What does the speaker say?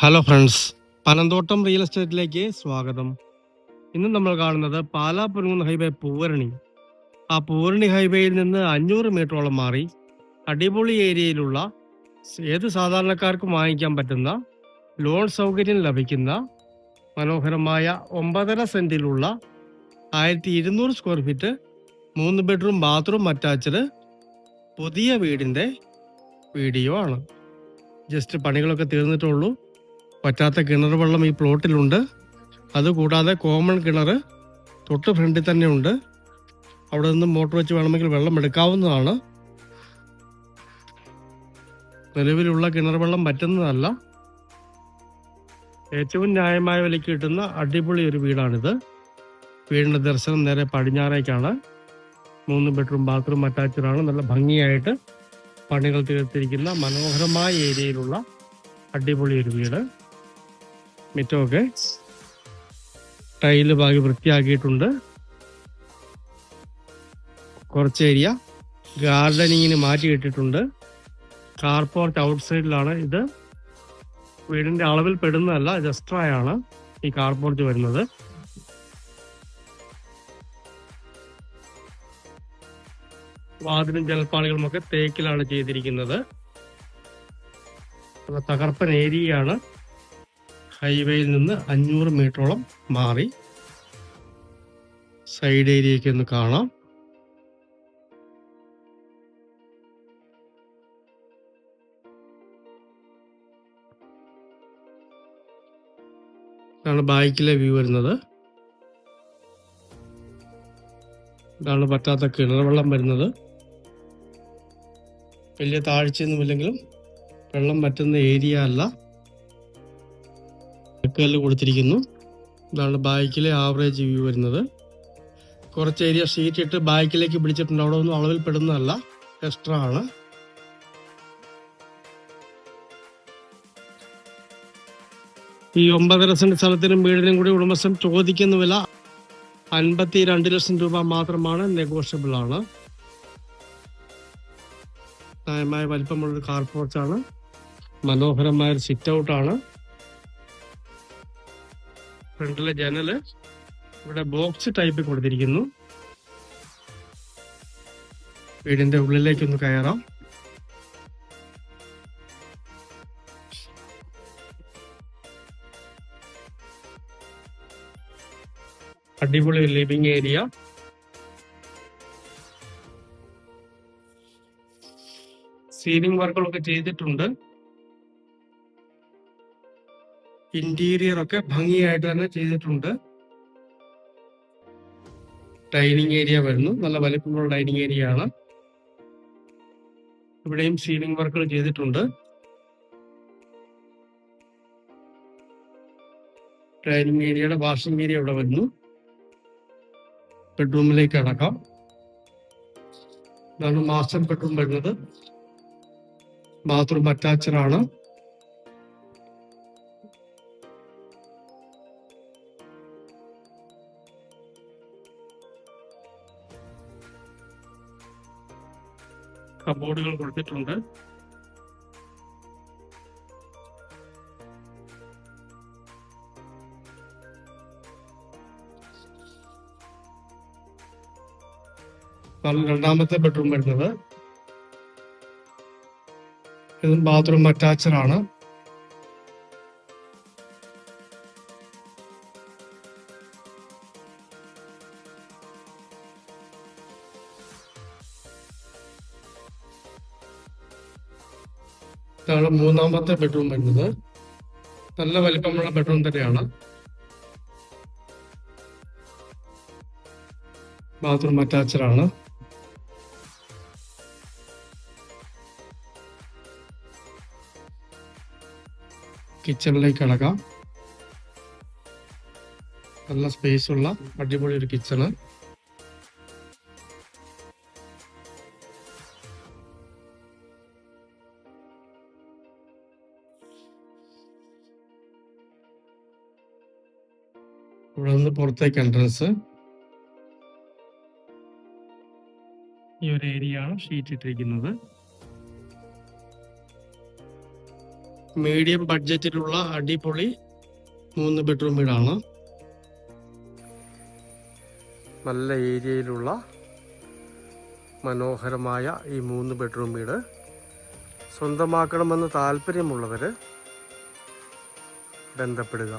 Hello friends, Panamthottam real എസ്റ്റേറ്റിലേക്ക് സ്വാഗതം. ഇന്ന് നമ്മൾ കാണുന്നത് പാലാ പൊൻകുന്ന് ഹൈവേ പൂവരണി. ആ പൂവരണി ഹൈവേയിൽ നിന്ന് 500 മീറ്ററോളം മാറി അടിപൊളി ഏരിയയിലുള്ള ഏത് സാധാരണക്കാർക്കും വാങ്ങിക്കാൻ പറ്റുന്ന ലോൺ സൗകര്യം ലഭിക്കുന്ന മനോഹരമായ 9.5 സെന്റിലുള്ള 1200 square feet 3 bedroom bathroom attached പുതിയ വീടിൻ്റെ വീഡിയോ ആണ്. ജസ്റ്റ് പണികളൊക്കെ തീർന്നിട്ടുള്ളൂ. പറ്റാത്ത കിണർ വെള്ളം ഈ പ്ലോട്ടിലുണ്ട്. അതുകൂടാതെ കോമൺ കിണർ തൊട്ട് ഫ്രണ്ടിൽ തന്നെ ഉണ്ട്. അവിടെ നിന്ന് മോട്ടോർ വെച്ച് വേണമെങ്കിൽ വെള്ളം എടുക്കാവുന്നതാണ്. നിലവിലുള്ള കിണർ വെള്ളം പറ്റുന്നതല്ല. ഏറ്റവും ന്യായമായ വിലയ്ക്ക് കിട്ടുന്ന അടിപൊളി ഒരു വീടാണിത്. വീടിൻ്റെ ദർശനം നേരെ പടിഞ്ഞാറേക്കാണ്. 3 ബെഡ്റൂം ബാത്റൂം അറ്റാച്ച്ഡാണ്. നല്ല ഭംഗിയായിട്ട് പണികൾ തീർത്തിരിക്കുന്ന മനോഹരമായ ഏരിയയിലുള്ള അടിപൊളി ഒരു വീട്. മിറ്റമൊക്കെ ടൈല് ഭാഗം വൃത്തിയാക്കിയിട്ടുണ്ട്. കുറച്ച് ഏരിയ ഗാർഡനിങ്ങിന് മാറ്റിയിട്ടിട്ടുണ്ട്. കാർപോർട്ട് ഔട്ട് സൈഡിലാണ്. ഇത് വീടിന്റെ അളവിൽ പെടുന്നതല്ല, ജസ്ട്രായാണ് ഈ കാർപോർട്ട് വരുന്നത്. വാതിലും ജലപ്പാളികളുമൊക്കെ തേക്കിലാണ് ചെയ്തിരിക്കുന്നത്. തകർപ്പൻ ഏരിയയാണ്. ഹൈവേയിൽ നിന്ന് 500 മീറ്ററോളം മാറി. സൈഡ് ഏരിയയ്ക്ക് ഒന്ന് കാണാം. ഇതാണ് ബാക്കിലെ വ്യൂ വരുന്നത്. ഇതാണ് പറ്റാത്ത കിണർ വെള്ളം വരുന്നത്. വലിയ താഴ്ചയൊന്നുമില്ലെങ്കിലും വെള്ളം പറ്റുന്ന ഏരിയ അല്ല. കല്ല് കൊടുത്തിരിക്കുന്നു. ഇതാണ് ബാക്കിലെ ആവറേജ് വ്യൂ വരുന്നത്. കുറച്ച് ഏരിയ ഷീറ്റ് ഇട്ട് ബാക്കിലേക്ക് പിടിച്ചിട്ടുണ്ട്. അവിടെ ഒന്നും അളവിൽ പെടുന്നതല്ല, എക്സ്ട്രാ ആണ്. ഈ 9.5 സെന്റ് സ്ഥലത്തിനും വീടിനും കൂടി ഉടമസ്ഥൻ ചോദിക്കുന്ന വില 52 ലക്ഷം രൂപ മാത്രമാണ്. നെഗോഷ്യബിൾ ആണ്. ന്യായമായ വലിപ്പമുള്ളൊരു കാർ പോർച്ചാണ്. മനോഹരമായ ഒരു സിറ്റ് ഔട്ടാണ്. ഫ്രണ്ടിലെ ജനല് ഇവിടെ ബോക്സ് ടൈപ്പ് കൊടുത്തിരിക്കുന്നു. വീടിന്റെ ഉള്ളിലേക്കൊന്ന് കയറാം. അടിപൊളി ലിവിംഗ് ഏരിയ. സീലിംഗ് വർക്കുകളൊക്കെ ചെയ്തിട്ടുണ്ട്. ഇന്റീരിയർ ഒക്കെ ഭംഗിയായിട്ട് തന്നെ ചെയ്തിട്ടുണ്ട്. ഡൈനിങ് ഏരിയ വരുന്നു. നല്ല വലിപ്പമുള്ള ഡൈനിങ് ഏരിയ ആണ്. ഇവിടെയും സീലിംഗ് വർക്കുകൾ ചെയ്തിട്ടുണ്ട്. ഡൈനിങ് ഏരിയയുടെ വാഷിംഗ് ഏരിയ ഇവിടെ വരുന്നു. ബെഡ്റൂമിലേക്ക് അടക്കാം. ഇതാണ് മാസ്റ്റർ ബെഡ്റൂം വരുന്നത്. ബാത്റൂം അറ്റാച്ച്ഡ് ആണ്. കബോർഡുകൾ കൊടുത്തിട്ടുണ്ട്. രണ്ടാമത്തെ ബെഡ്റൂം വരുന്നത്. ഇതും ബാത്റൂം അറ്റാച്ച്ഡ് ആണ്. ഇതാണ് മൂന്നാമത്തെ ബെഡ്റൂം വരുന്നത്. നല്ല വലിപ്പമുള്ള ബെഡ്റൂം തന്നെയാണ്. ബാത്റൂം അറ്റാച്ച്ഡ് ആണ്. കിച്ചണിലേക്ക് അടക്കാം. നല്ല സ്പേസ് ഉള്ള അടിപൊളി ഒരു കിച്ചണ്. ഇവിടെ നിന്ന് പുറത്തേക്ക് എൻട്രൻസ്. ഈ ഒരു ഏരിയ ആണ് ഷീറ്റ് ഇട്ടിരിക്കുന്നത്. മീഡിയം ബഡ്ജറ്റിലുള്ള അടിപൊളി 3 ബെഡ്റൂം വീടാണ്. നല്ല ഏരിയയിലുള്ള മനോഹരമായ ഈ 3 ബെഡ്റൂം വീട് സ്വന്തമാക്കണമെന്ന് താല്പര്യമുള്ളവർ ബന്ധപ്പെടുക.